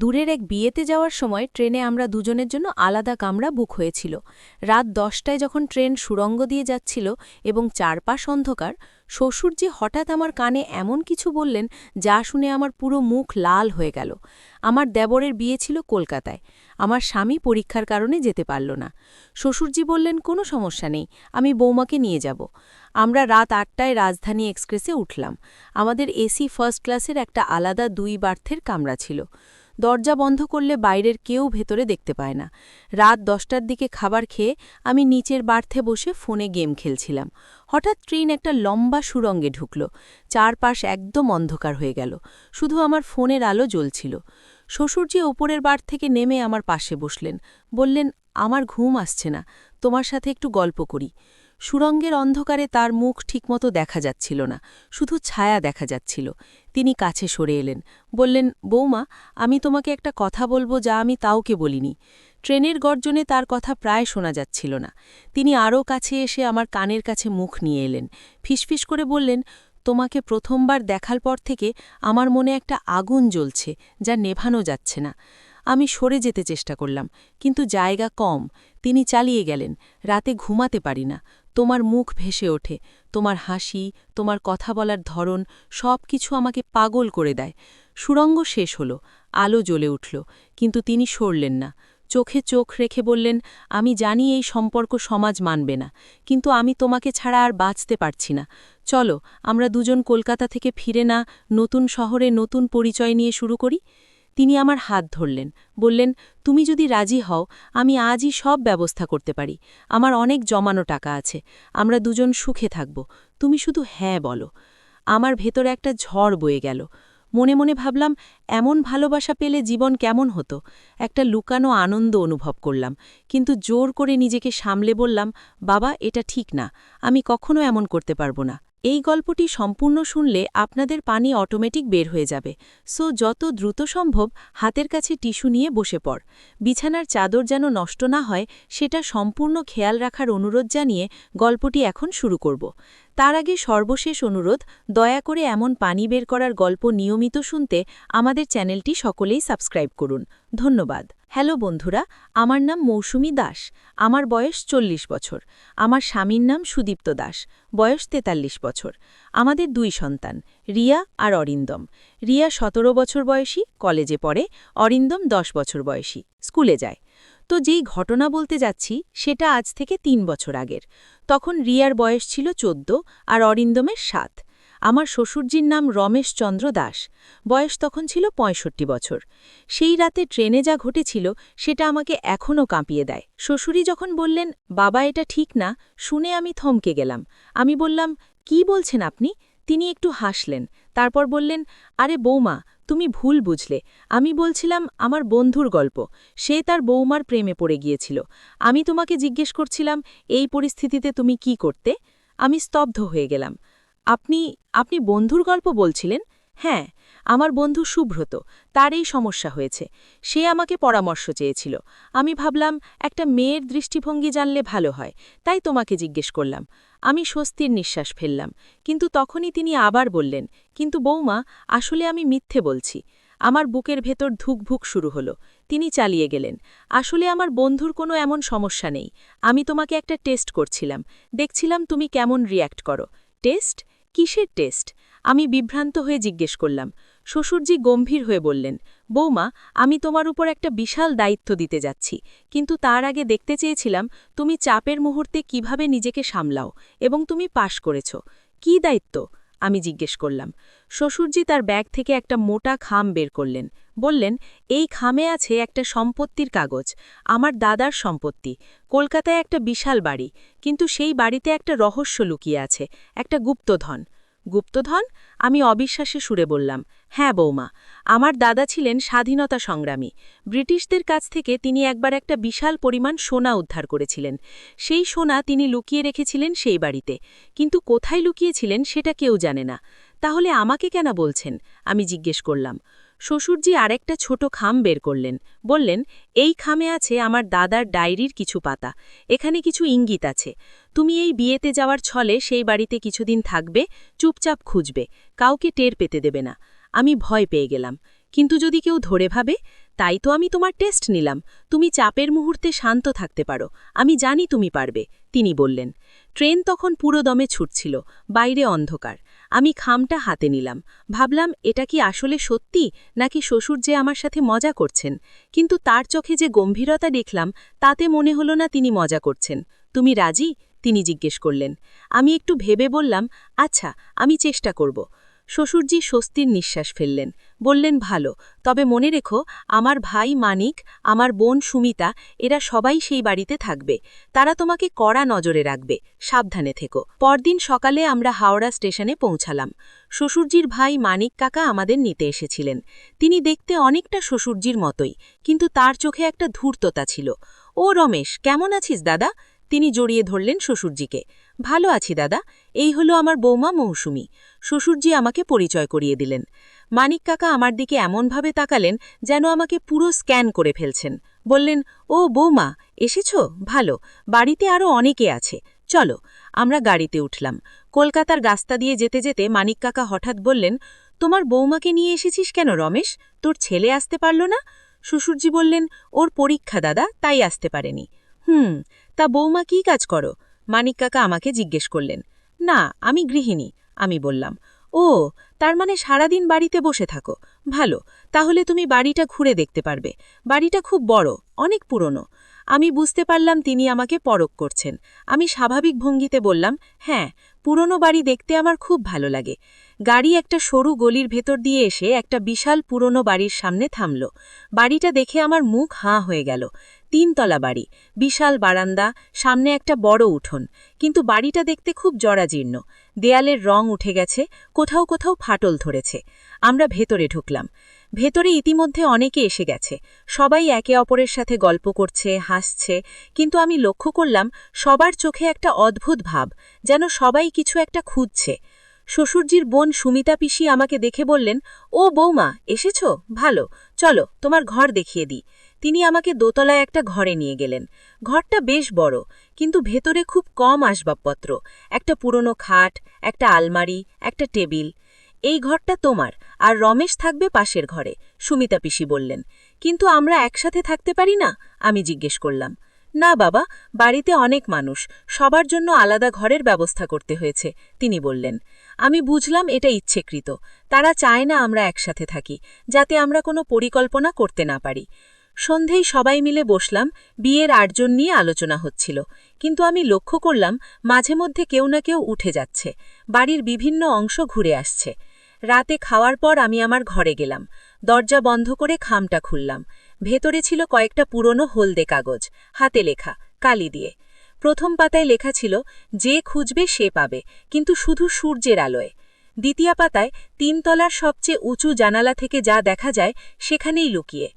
দূরের এক বিয়েতে যাওয়ার সময় ট্রেনে আমরা দুজনের জন্য আলাদা কামরা বুক হয়েছিল। রাত 10টায় যখন ট্রেন সুড়ঙ্গ দিয়ে যাচ্ছিল এবং চারপাশ অন্ধকার, শ্বশুরজি হঠাৎ আমার কানে এমন কিছু বললেন যা শুনে আমার পুরো মুখ লাল হয়ে গেল। আমার দেবরের বিয়ে ছিল কলকাতায়। আমার স্বামী পরীক্ষার কারণে যেতে পারল না। শ্বশুরজি বললেন, কোনো সমস্যা নেই, আমি বৌমাকে নিয়ে যাব। আমরা রাত 8টায় রাজধানী এক্সপ্রেসে উঠলাম। আমাদের এসি ফার্স্ট ক্লাসের একটা আলাদা 2 বার্থের কামরা ছিল। দরজা বন্ধ করলে বাইরের কেউ ভেতরে দেখতে পায় না। রাত 10টার দিকে খাবার খেয়ে আমি নিচের বার্থে বসে ফোনে গেম খেলছিলাম। হঠাৎ ট্রেন একটা লম্বা সুড়ঙ্গে ঢুকল। চারপাশ একদম অন্ধকার হয়ে গেল, শুধু আমার ফোনের আলো জ্বলছিল। শ্বশুরজি ওপরের বার্থ থেকে নেমে আমার পাশে বসলেন, বললেন, আমার ঘুম আসছে না, তোমার সাথে একটু গল্প করি। সুড়ঙ্গের অন্ধকারে তার মুখ ঠিকমতো দেখা যাচ্ছিল না, শুধু ছায়া দেখা যাচ্ছিল। তিনি কাছে সরে এলেন, বললেন, বৌমা, আমি তোমাকে একটা কথা বলবো যা আমি কাউকে বলিনি। ট্রেনের গর্জনে তার কথা প্রায় শোনা যাচ্ছিল না। তিনি আরও কাছে এসে আমার কানের কাছে মুখ নিয়ে এলেন, ফিসফিস করে বললেন, তোমাকে প্রথমবার দেখার পর থেকে আমার মনে একটা আগুন জ্বলছে যা নেভানো যাচ্ছে না। আমি সরে যেতে চেষ্টা করলাম, কিন্তু জায়গা কম। তিনি চালিয়ে গেলেন, রাতে ঘুমাতে পারি না। তোমার মুখ ভেসে ওঠে, তোমার হাসি, তোমার কথা বলার ধরন, সব কিছু আমাকে পাগল করে দেয়। সুড়ঙ্গ শেষ হল, আলো জ্বলে উঠল, কিন্তু তিনি সরলেন না। চোখে চোখ রেখে বললেন, আমি জানি এই সম্পর্ক সমাজ মানবে না, কিন্তু আমি তোমাকে ছাড়া আর বাঁচতে পারছি না। চলো, আমরা দুজন কলকাতা থেকে ফিরে না নতুন শহরে নতুন পরিচয় নিয়ে শুরু করি। তিনি আমার হাত ধরলেন, বললেন, তুমি যদি রাজি হও, আমি আজই সব ব্যবস্থা করতে পারি। আমার অনেক জমানো টাকা আছে, আমরা দুজন সুখে থাকব, তুমি শুধু হ্যাঁ বলো। আমার ভেতরে একটা ঝড় বয়ে গেল। মনে মনে ভাবলাম, এমন ভালোবাসা পেলে জীবন কেমন হতো। একটা লুকানো আনন্দ অনুভব করলাম, কিন্তু জোর করে নিজেকে সামলে বললাম, বাবা, এটা ঠিক না, আমি কখনো এমন করতে পারবো না। এই গল্পটি সম্পূর্ণ শুনলে আপনাদের পানি অটোমেটিক বের হয়ে যাবে, সো যত দ্রুত সম্ভব হাতের কাছে টিস্যু নিয়ে বসে পড়। বিছানার চাদর যেন নষ্ট না হয় সেটা সম্পূর্ণ খেয়াল রাখার অনুরোধ জানিয়ে গল্পটি এখন শুরু করব। তার আগে সর্বশেষ অনুরোধ, দয়া করে এমন পানি বের করার গল্প নিয়মিত শুনতে আমাদের চ্যানেলটি সকলেই সাবস্ক্রাইব করুন। ধন্যবাদ। হ্যালো বন্ধুরা, আমার নাম মৌসুমী দাস। আমার বয়স 40 বছর। আমার স্বামীর নাম সুদীপ্ত দাস, বয়স 43 বছর। আমাদের 2 সন্তান, রিয়া আর অরিন্দম। রিয়া 17 বছর বয়সী, কলেজে পড়ে। অরিন্দম 10 বছর বয়সী, স্কুলে যায়। তো যেই ঘটনা বলতে যাচ্ছি সেটা আজ থেকে 3 বছর আগের। তখন রিয়ার বয়স ছিল 14 আর অরিন্দমের 7। আমার শ্বশুরজির নাম রমেশচন্দ্র দাস, বয়স তখন ছিল 65 বছর। সেই রাতে ট্রেনে যা ঘটেছিল সেটা আমাকে এখনও কাঁপিয়ে দেয়। শ্বশুরি যখন বললেন, বাবা, এটা ঠিক না, শুনে আমি থমকে গেলাম। আমি বললাম, কি বলছেন আপনি? তিনি একটু হাসলেন, তারপর বললেন, আরে বৌমা, তুমি ভুল বুঝলে। আমি বলছিলাম আমার বন্ধুর গল্প। সে তার বৌমার প্রেমে পড়ে গিয়েছিল। আমি তোমাকে জিজ্ঞেস করছিলাম, এই পরিস্থিতিতে তুমি কি করতে? আমি স্তব্ধ হয়ে গেলাম। আপনি আপনি বন্ধুর গল্প বলছিলেন? হ্যাঁ, আমার বন্ধু সুব্রত, তার এই সমস্যা হয়েছে। সে আমাকে পরামর্শ চেয়েছিল। আমি ভাবলাম একটা মেয়ের দৃষ্টিভঙ্গি জানলে ভালো হয়, তাই তোমাকে জিজ্ঞেস করলাম। আমি স্বস্তির নিঃশ্বাস ফেললাম, কিন্তু তখনই তিনি আবার বললেন, কিন্তু বৌমা, আসলে আমি মিথ্যে বলছি। আমার বুকের ভেতর ধুকভুক শুরু হলো। তিনি চালিয়ে গেলেন, আসলে আমার বন্ধুর কোনো এমন সমস্যা নেই। আমি তোমাকে একটা টেস্ট করছিলাম, দেখছিলাম তুমি কেমন রিয়্যাক্ট করো। টেস্ট? কিসের টেস্ট? আমি বিভ্রান্ত হয়ে জিজ্ঞেস করলাম। শ্বশুরজি গম্ভীর হয়ে বললেন, বৌমা, আমি তোমার উপর একটা বিশাল দায়িত্ব দিতে যাচ্ছি, কিন্তু তার আগে দেখতে চেয়েছিলাম তুমি চাপের মুহূর্তে কিভাবে নিজেকে সামলাও, এবং তুমি পাশ করেছ। কী দায়িত্ব? আমি জিজ্ঞেস করলাম। শ্বশুরজি তার ব্যাগ থেকে একটা মোটা খাম বের করলেন, বললেন, এই খামে আছে একটা সম্পত্তির কাগজ, আমার দাদার সম্পত্তি। কলকাতায় একটা বিশাল বাড়ি, কিন্তু সেই বাড়িতে একটা রহস্য লুকিয়ে আছে, একটা গুপ্তধন। গুপ্তধন? আমি অবিশ্বাসে সুরে বললাম, হ্যাঁ বৌমা, আমার দাদা ছিলেন স্বাধীনতা সংগ্রামী। ব্রিটিশদের কাছ থেকে তিনি একবার একটা বিশাল পরিমাণ সোনা উদ্ধার করেছিলেন। সেই সোনা তিনি লুকিয়ে রেখেছিলেন সেই বাড়িতে, কিন্তু কোথায় লুকিয়েছিলেন সেটা কেউ জানে না। তাহলে আমাকে কেন বলছেন? আমি জিজ্ঞেস করলাম। শ্বশুরজি আরেকটা ছোট খাম বের করলেন, বললেন, এই খামে আছে আমার দাদার ডায়েরির কিছু পাতা। এখানে কিছু ইঙ্গিত আছে। তুমি এই বিয়েতে যাওয়ার ছলে সেই বাড়িতে কিছুদিন থাকবে, চুপচাপ খুঁজবে, কাউকে টের পেতে দেবে না। আমি ভয় পেয়ে গেলাম। কিন্তু যদি কেউ ধরে ভাবে? তাই তো আমি তোমার টেস্ট নিলাম। তুমি চাপের মুহূর্তে শান্ত থাকতে পারো, আমি জানি তুমি পারবে, তিনি বললেন। ট্রেন তখন পুরো দমে ছুটছিল, বাইরে অন্ধকার। আমি খামটা হাতে নিলাম, ভাবলাম এটা কি আসলে সত্যি নাকি শ্বশুর যে আমার সাথে মজা করছেন। কিন্তু তার চোখে যে গম্ভীরতা দেখলাম, তাতে মনে হলো না তিনি মজা করছেন। তুমি রাজি? তিনি জিজ্ঞেস করলেন। আমি একটু ভেবে বললাম, আচ্ছা, আমি চেষ্টা করব। শ্বশুরজি স্বস্তির নিঃশ্বাস ফেললেন, বললেন, ভালো, তবে মনে রেখো, আমার ভাই মানিক, আমার বোন সুমিতা, এরা সবাই সেই বাড়িতে থাকবে। তারা তোমাকে কড়া নজরে রাখবে, সাবধানে থেকো। পরদিন সকালে আমরা হাওড়া স্টেশনে পৌঁছালাম। শ্বশুরজির ভাই মানিক কাকা আমাদের নিতে এসেছিলেন। তিনি দেখতে অনেকটা শ্বশুরজির মতোই, কিন্তু তার চোখে একটা ধূর্ততা ছিল। ও রমেশ, কেমন আছিস দাদা? তিনি জড়িয়ে ধরলেন শ্বশুরজিকে। ভালো আছি দাদা, এই হলো আমার বৌমা মৌসুমী। শ্বশুরজি আমাকে পরিচয় করিয়ে দিলেন। মানিক কাকা আমার দিকে এমনভাবে তাকালেন যেন আমাকে পুরো স্ক্যান করে ফেলছেন। বললেন, ও বৌমা, এসেছ? ভালো, বাড়িতে আরও অনেকে আছে, চলো। আমরা গাড়িতে উঠলাম। কলকাতার রাস্তা দিয়ে যেতে যেতে মানিক কাকা হঠাৎ বললেন, তোমার বৌমাকে নিয়ে এসেছিস কেন রমেশ? তোর ছেলে আসতে পারল না? শ্বশুরজি বললেন, ওর পরীক্ষা দাদা, তাই আসতে পারেনি। তা বৌমা কী কাজ করো? মানিক কাকা আমাকে জিজ্ঞেস করলেন। না, আমি গৃহিণী, আমি বললাম। ও, তার মানে সারাদিন বাড়িতে বসে থাকো। ভালো, তাহলে তুমি বাড়িটা ঘুরে দেখতে পারবে। বাড়িটা খুব বড়, অনেক পুরনো। আমি বুঝতে পারলাম তিনি আমাকে পরখ করছেন। আমি স্বাভাবিক ভঙ্গিতে বললাম, হ্যাঁ, পুরনো বাড়ি দেখতে আমার খুব ভালো লাগে। গাড়ি একটা সরু গলির ভেতর দিয়ে এসে একটা বিশাল পুরনো বাড়ির সামনে থামল। বাড়িটা দেখে আমার মুখ হাঁ হয়ে গেল। 3 তলা বাড়ি, বিশাল বারান্দা, সামনে একটা বড় উঠোন। কিন্তু বাড়িটা দেখতে খুব জরাজীর্ণ। দেয়ালের রং উঠে গেছে, কোথাও কোথাও ফাটল ধরেছে। আমরা ভেতরে ঢুকলাম। ভেতরে ইতিমধ্যে অনেকে এসে গেছে। সবাই একে অপরের সাথে গল্প করছে, হাসছে, কিন্তু আমি লক্ষ্য করলাম সবার চোখে একটা অদ্ভুত ভাব, যেন সবাই কিছু একটা খুঁজছে। শ্বশুরজির বোন সুমিতা পিসি আমাকে দেখে বললেন, ও বৌমা, এসেছ? ভালো, চলো তোমার ঘর দেখিয়ে দিই। তিনি আমাকে দোতলায় একটা ঘরে নিয়ে গেলেন। ঘরটা বেশ বড়, কিন্তু ভেতরে খুব কম আসবাবপত্র। একটা পুরনো খাট, একটা আলমারি, একটা টেবিল। এই ঘরটা তোমার, আর রমেশ থাকবে পাশের ঘরে, সুমিতা পিসি বললেন। কিন্তু আমরা একসাথে থাকতে পারি না? আমি জিজ্ঞেস করলাম। না বাবা, বাড়িতে অনেক মানুষ, সবার জন্য আলাদা ঘরের ব্যবস্থা করতে হয়েছে, তিনি বললেন। আমি বুঝলাম এটা ইচ্ছেকৃত। তারা চায় না আমরা একসাথে থাকি, যাতে আমরা কোনো পরিকল্পনা করতে না পারি। সন্ধেই সবাই মিলে বসলাম, বিয়ের আয়োজন নিয়ে আলোচনা হচ্ছিল। কিন্তু আমি লক্ষ্য করলাম মাঝে মধ্যে কেউ না কেউ উঠে যাচ্ছে, বাড়ির বিভিন্ন অংশ ঘুরে আসছে। রাতে খাওয়ার পর আমি আমার ঘরে গেলাম। দরজা বন্ধ করে খামটা খুললাম। ভেতরে ছিল কয়েকটা পুরনো হলদে কাগজ, হাতে লেখা, কালি দিয়ে। প্রথম পাতায় লেখা ছিল, যে খুঁজবে সে পাবে, কিন্তু শুধু সূর্যের আলোয়। দ্বিতীয় পাতায়, 3 তলার সবচেয়ে উঁচু জানালা থেকে যা দেখা যায় সেখানেই লুকিয়ে।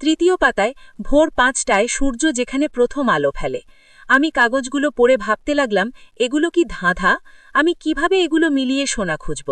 তৃতীয় পাতায়, ভোর 5টায় সূর্য যেখানে প্রথম আলো ফেলে। আমি কাগজগুলো পড়ে ভাবতে লাগলাম, এগুলো কি ধাঁধা? আমি কিভাবে এগুলো মিলিয়ে সোনা খুঁজব?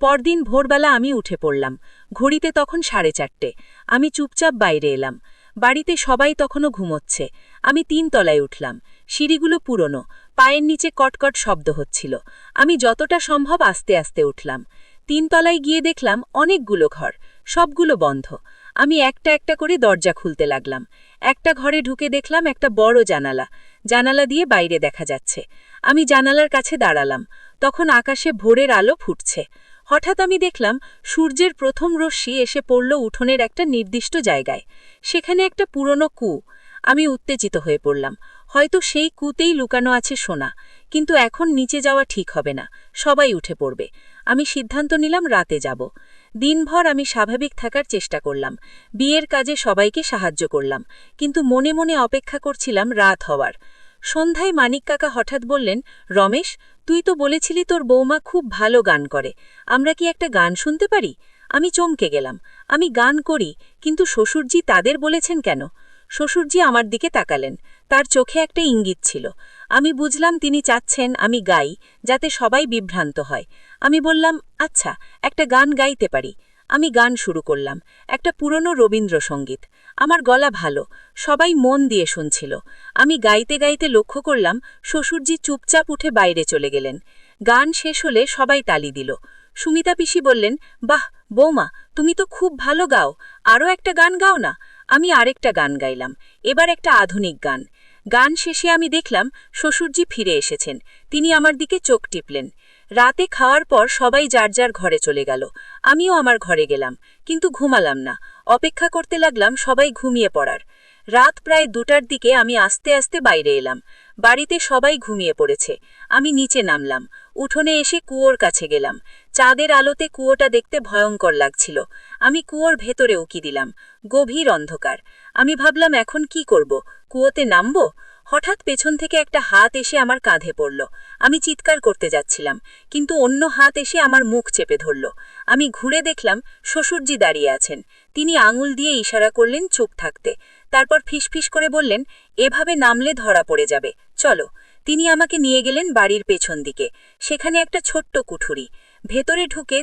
পরদিন ভোরবেলা আমি উঠে পড়লাম। ঘড়িতে তখন 4:30। আমি চুপচাপ বাইরে এলাম। বাড়িতে সবাই তখনও ঘুমোচ্ছে। আমি 3 তলায় উঠলাম। সিঁড়িগুলো পুরনো, পায়ের নিচে কটকট শব্দ হচ্ছিল। আমি যতটা সম্ভব আস্তে আস্তে উঠলাম। 3 তলায় গিয়ে দেখলাম অনেকগুলো ঘর, সবগুলো বন্ধ। আমি একটা একটা করে দরজা খুলতে লাগলাম। একটা ঘরে ঢুকে দেখলাম একটা বড় জানালা। জানালা দিয়ে বাইরে দেখা যাচ্ছে। আমি জানালার কাছে দাঁড়ালাম। তখন আকাশে ভোরের আলো ফুটছে। হঠাৎ আমি দেখলাম সূর্যের প্রথম রশ্মি এসে পড়ল উঠোনের একটা নির্দিষ্ট জায়গায়। সেখানে একটা পুরনো কূপ। আমি উত্তেজিত হয়ে পড়লাম। হয়তো সেই কূপেই লুকানো আছে সোনা। কিন্তু এখন নিচে যাওয়া ঠিক হবে না, সবাই উঠে পড়বে। আমি সিদ্ধান্ত নিলাম রাতে যাব। দিনভর আমি স্বাভাবিক থাকার চেষ্টা করলাম। বিয়ের কাজে সবাইকে সাহায্য করলাম, কিন্তু মনে মনে অপেক্ষা করছিলাম রাত হওয়ার। সন্ধ্যায় মানিক কাকা হঠাৎ বললেন, রমেশ, তুই তো বলেছিলি তোর বৌমা খুব ভালো গান করে। আমরা কি একটা গান শুনতে পারি? আমি চমকে গেলাম। আমি গান করি, কিন্তু শ্বশুরজি তাদের বলেছেন কেন? শ্বশুরজি আমার দিকে তাকালেন। তার চোখে একটা ইঙ্গিত ছিল। আমি বুঝলাম তিনি চাচ্ছেন আমি গাই, যাতে সবাই বিভ্রান্ত হয়। আমি বললাম, আচ্ছা, একটা গান গাইতে পারি। আমি গান শুরু করলাম, একটা পুরনো রবীন্দ্রসঙ্গীত। আমার গলা ভালো, সবাই মন দিয়ে শুনছিল। আমি গাইতে গাইতে লক্ষ্য করলাম শ্বশুরজি চুপচাপ উঠে বাইরে চলে গেলেন। গান শেষ হলে সবাই তালি দিল। সুমিতা পিসি বললেন, বাহ বৌমা, তুমি তো খুব ভালো গাও, আরও একটা গান গাও না। আমি আরেকটা গান গাইলাম, এবার একটা আধুনিক গান। গান শেষে আমি দেখলাম শ্বশুরজি ফিরে এসেছেন। তিনি আমার দিকে চোখ টিপলেন। রাতে খাওয়ার পর সবাই যার যার ঘরে চলে গেল। আমিও আমার ঘরে গেলাম, কিন্তু ঘুমালাম না। অপেক্ষা করতে লাগলাম সবাই ঘুমিয়ে পড়ার। রাত প্রায় 2টার দিকে আমি আস্তে আস্তে বাইরে এলাম। বাড়িতে সবাই ঘুমিয়ে পড়েছে। আমি নিচে নামলাম, উঠোনে এসে কুয়োর কাছে গেলাম। চাঁদের আলোতে কুয়োটা দেখতে ভয়ঙ্কর লাগছিল। আমি কুয়োর ভেতরে উকি দিলাম। গভীর অন্ধকার। আমি ভাবলাম এখন কি করব, কুয়োতে নামবো? হঠাৎ পেছন থেকে একটা হাত এসে আমার কাঁধে পড়ল। আমি চিৎকার করতে যাচ্ছিলাম, কিন্তু অন্য হাত এসে আমার মুখ চেপে ধরল। আমি ঘুরে দেখলাম শ্বশুরজি দাঁড়িয়ে আছেন। তিনি আঙুল দিয়ে ইশারা করলেন চুপ থাকতে। তারপর ফিসফিস করে বললেন, এভাবে নামলে ধরা পড়ে যাবে, চলো। তিনি আমাকে নিয়ে গেলেন বাড়ির পেছন দিকে। সেখানে একটা ছোট্ট কুঠুরি। ভেতরে ঢুকে